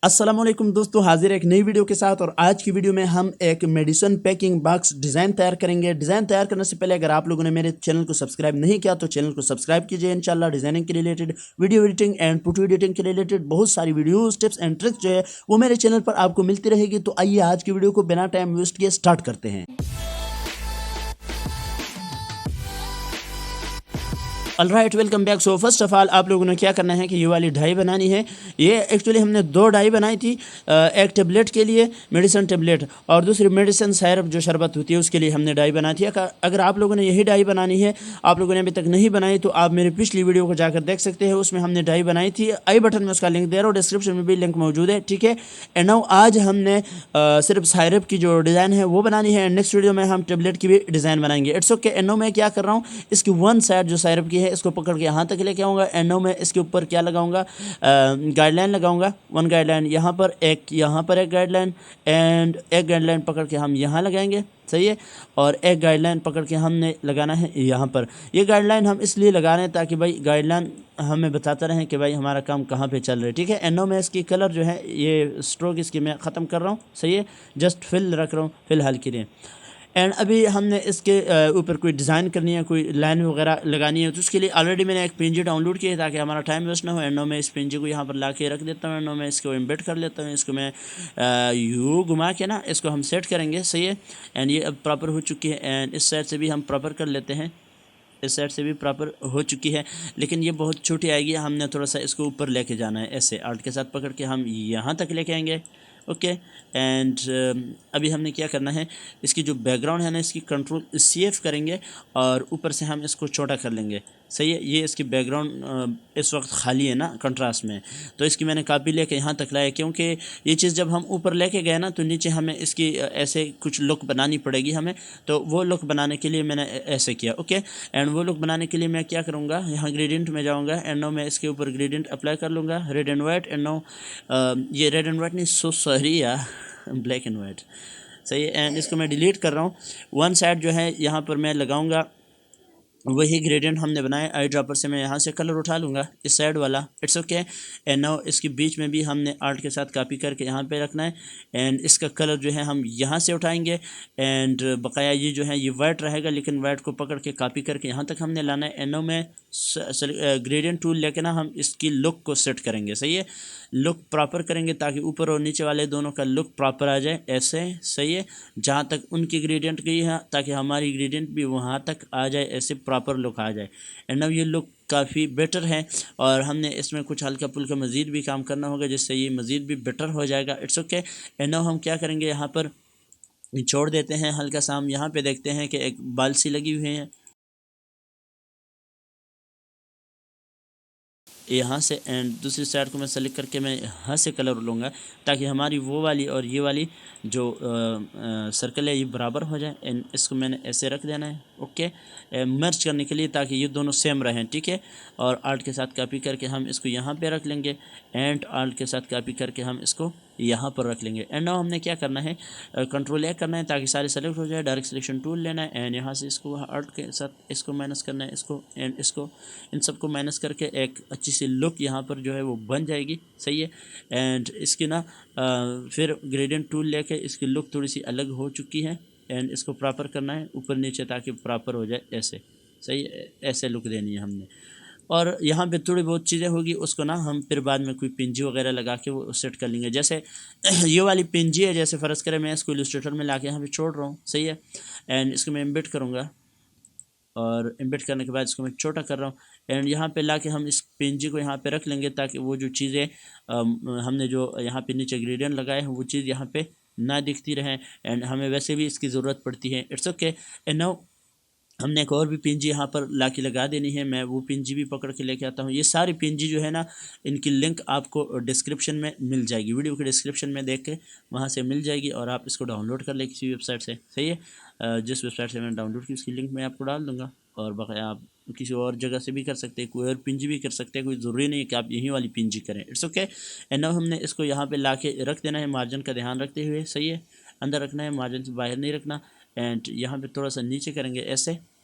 अस्सलाम वालेकुम दोस्तों, हाजिर एक नई वीडियो के साथ। और आज की वीडियो में हम एक मेडिसिन पैकिंग बॉक्स डिज़ाइन तैयार करेंगे। डिज़ाइन तैयार करने से पहले अगर आप लोगों ने मेरे चैनल को सब्सक्राइब नहीं किया तो चैनल को सब्सक्राइब कीजिए। इंशाल्लाह डिज़ाइनिंग के related, video editing and photo editing के रिलेटेड बहुत सारी वीडियोस, टिप्स एंड ट्रिक्स जो है वो मेरे चैनल पर आपको मिलती रहेगी। तो आइए आज की वीडियो को बिना टाइम वेस्ट किए स्टार्ट करते हैं। Alright, welcome back. So first of all आप लोगों ने क्या करना है कि ये वाली डाई बनानी है। ये एक्चुअली हमने दो डाई बनाई थी, एक टेबलेट के लिए मेडिसिन टेबलेट और दूसरी मेडिसिन सायरप जो शरबत होती है उसके लिए हमने डाई बनाई थी। अगर आप लोगों ने यही डाई बनानी है, आप लोगों ने अभी तक नहीं बनाई, तो आप मेरी पिछली वीडियो को जाकर देख सकते हैं, उसमें हमने डाई बनाई थी। आई बटन में उसका लिंक दे रहा हूँ, डिस्क्रिप्शन में भी लिंक मौजूद है, ठीक है। एंड नाउ आज हमने सिर्फ सायरप की जो डिज़ाइन है वो बनानी है। नेक्स्ट वीडियो में हम टेबलेट की भी डिज़ाइन बनाएंगे। It's okay. एंड नाउ मैं क्या कर रहा हूँ, इसकी वन साइड जो सायरप की है इसको पकड़ के यहाँ तक लेके आऊँगा। एंड नाउ मैं इसके ऊपर क्या लगाऊंगा, गाइडलाइन लगाऊंगा। वन गाइडलाइन यहाँ पर एक गाइडलाइन एंड एक गाइडलाइन पकड़ के हम यहाँ लगाएंगे, सही है। और एक गाइडलाइन पकड़ के हमने लगाना है यहाँ पर। ये गाइडलाइन हम इसलिए लगा रहे हैं ताकि भाई गाइडलाइन हमें बताता रहे कि भाई हमारा काम कहाँ पे चल रहा है, ठीक है। एंड नाउ मैं इसकी कलर जो है, ये स्ट्रोक इसकी मैं ख़त्म कर रहा हूँ, सही है। जस्ट फिल रख रहा हूँ फ़िलहाल के लिए। एंड अभी हमने इसके ऊपर कोई डिज़ाइन करनी है, कोई लाइन वगैरह लगानी है, तो उसके लिए ऑलरेडी मैंने एक पीएनजी डाउनलोड किया है ताकि हमारा टाइम वेस्ट ना हो। एंड मैं इस पीएनजी को यहाँ पर ला के रख देता हूँ। एंड मैं इसको एम्बेड कर लेता हूँ। इसको मैं यू घुमा के ना इसको हम सेट करेंगे, सही है। एंड ये अब प्रॉपर हो चुकी है। एंड इस साइड से भी हम प्रॉपर कर लेते हैं, इस साइड से भी प्रॉपर हो चुकी है, लेकिन ये बहुत छोटी आएगी। हमने थोड़ा सा इसको ऊपर लेके जाना है, ऐसे आर्ट के साथ पकड़ के हम यहाँ तक लेके आएंगे, ओके। एंड अभी हमने क्या करना है, इसकी जो बैकग्राउंड है ना, इसकी कंट्रोल सेव करेंगे और ऊपर से हम इसको छोटा कर लेंगे, सही है। ये इसकी बैकग्राउंड इस वक्त खाली है ना कंट्रास्ट में, तो इसकी मैंने कॉपी लेके यहाँ तक लाया, क्योंकि ये चीज़ जब हम ऊपर लेके गए ना तो नीचे हमें इसकी ऐसे कुछ लुक बनानी पड़ेगी हमें। तो वो लुक बनाने के लिए मैंने ऐसे किया, ओके। एंड वो लुक बनाने के लिए मैं क्या करूँगा, यहाँ ग्रेडियंट में जाऊँगा। एंड नो मैं इसके ऊपर ग्रेडियंट अप्लाई कर लूँगा, red and white. And no ये रेड एंड वाइट नहीं, सो सॉरी यार, ब्लैक एंड वाइट, सही है। एंड इसको मैं डिलीट कर रहा हूँ। वन साइड जो है यहाँ पर मैं लगाऊंगा वही ग्रेडियंट हमने बनाए। आई ड्रॉपर से मैं यहाँ से कलर उठा लूँगा, इस साइड वाला, इट्स ओके। एंड नाउ इसके बीच में भी हमने आर्ट के साथ कॉपी करके यहाँ पे रखना है। एंड इसका कलर जो है हम यहाँ से उठाएंगे। एंड बकाया ये जो है ये वाइट रहेगा, लेकिन वाइट को पकड़ के कॉपी करके यहाँ तक हमने लाना है। एंड नाउ मैं ग्रेडियंट टूल लेके ना हम इसकी लुक को सेट करेंगे, सही है। लुक प्रॉपर करेंगे ताकि ऊपर और नीचे वाले दोनों का लुक प्रॉपर आ जाए, ऐसे, सही है। जहाँ तक उनकी ग्रेडियंट गई है ताकि हमारी ग्रेडियंट भी वहाँ तक आ जाए, ऐसे प्रॉपर लुक आ जाए। एंड अब ये लुक काफ़ी बेटर है और हमने इसमें कुछ हल्का फुल्का मज़ीद भी काम करना होगा जिससे ये मज़ीद भी बेटर हो जाएगा, इट्स ओके। एंड अब हम क्या करेंगे, यहाँ पर छोड़ देते हैं हल्का सा। हम यहाँ पे देखते हैं कि एक बाल सी लगी हुई है यहाँ से। एंड दूसरी साइड को मैं सेलेक्ट करके मैं यहाँ से कलर लूँगा ताकि हमारी वो वाली और ये वाली जो सर्कल है ये बराबर हो जाए। एंड इसको मैंने ऐसे रख देना है, ओके, मर्ज करने के लिए ताकि ये दोनों सेम रहें, ठीक है। और आर्ट के साथ कॉपी करके हम इसको यहाँ पे रख लेंगे। एंड आर्ट के साथ कॉपी करके हम इसको यहाँ पर रख लेंगे। एंड नाउ हमने क्या करना है, कंट्रोल ए करना है ताकि सारे सेलेक्ट हो जाए। डायरेक्ट सिलेक्शन टूल लेना है एंड यहाँ से इसको आर्ट के साथ इसको माइनस करना है, इसको एंड इसको, इन सबको माइनस करके एक अच्छी सी लुक यहाँ पर जो है वो बन जाएगी, सही है। एंड इसकी ना फिर ग्रेडियंट टूल लेके इसकी लुक थोड़ी सी अलग हो चुकी है। एंड इसको प्रॉपर करना है ऊपर नीचे ताकि प्रॉपर हो जाए, ऐसे, सही है। ऐसे लुक देनी है हमने। और यहाँ पे थोड़ी बहुत चीज़ें होगी उसको ना हम फिर बाद में कोई पिंजी वगैरह लगा के वो सेट कर लेंगे। जैसे ये वाली पिंजी है, जैसे फ़र्ज़ करें मैं इसको इलस्ट्रेटर में ला के यहाँ पे छोड़ रहा हूँ, सही है। एंड इसको मैं एम्बेड करूँगा और एम्बेड करने के बाद इसको मैं छोटा कर रहा हूँ। एंड यहाँ पे ला के हम इस पिंजी को यहाँ पे रख लेंगे ताकि वो जो चीज़ें हमने जो यहाँ पे नीचे ग्रेडियंट लगाए हैं वो चीज़ यहाँ पे ना दिखती रहें। एंड हमें वैसे भी इसकी ज़रूरत पड़ती है, इट्स ओके। एंड नाउ हमने एक और भी पिंजी यहाँ पर ला के लगा देनी है। मैं वो पिंजी भी पकड़ के लेके आता हूँ। ये सारी पिंजी जो है ना, इनकी लिंक आपको डिस्क्रिप्शन में मिल जाएगी, वीडियो के डिस्क्रिप्शन में देख के वहाँ से मिल जाएगी और आप इसको डाउनलोड कर ले किसी वेबसाइट से, सही है। जिस वेबसाइट से मैंने डाउनलोड की उसकी लिंक मैं आपको डाल दूँगा। और बकाया आप किसी और जगह से भी कर सकते हैं, कोई और पिंजी भी कर सकते हैं, कोई ज़रूरी नहीं है कि आप यही वाली पिंजी करें, इट्स ओके। एंड नाउ हमने इसको यहाँ पे ला के रख देना है, मार्जिन का ध्यान रखते हुए, सही है। अंदर रखना है, मार्जिन से बाहर नहीं रखना। एंड यहाँ पे थोड़ा सा नीचे करेंगे ऐसे,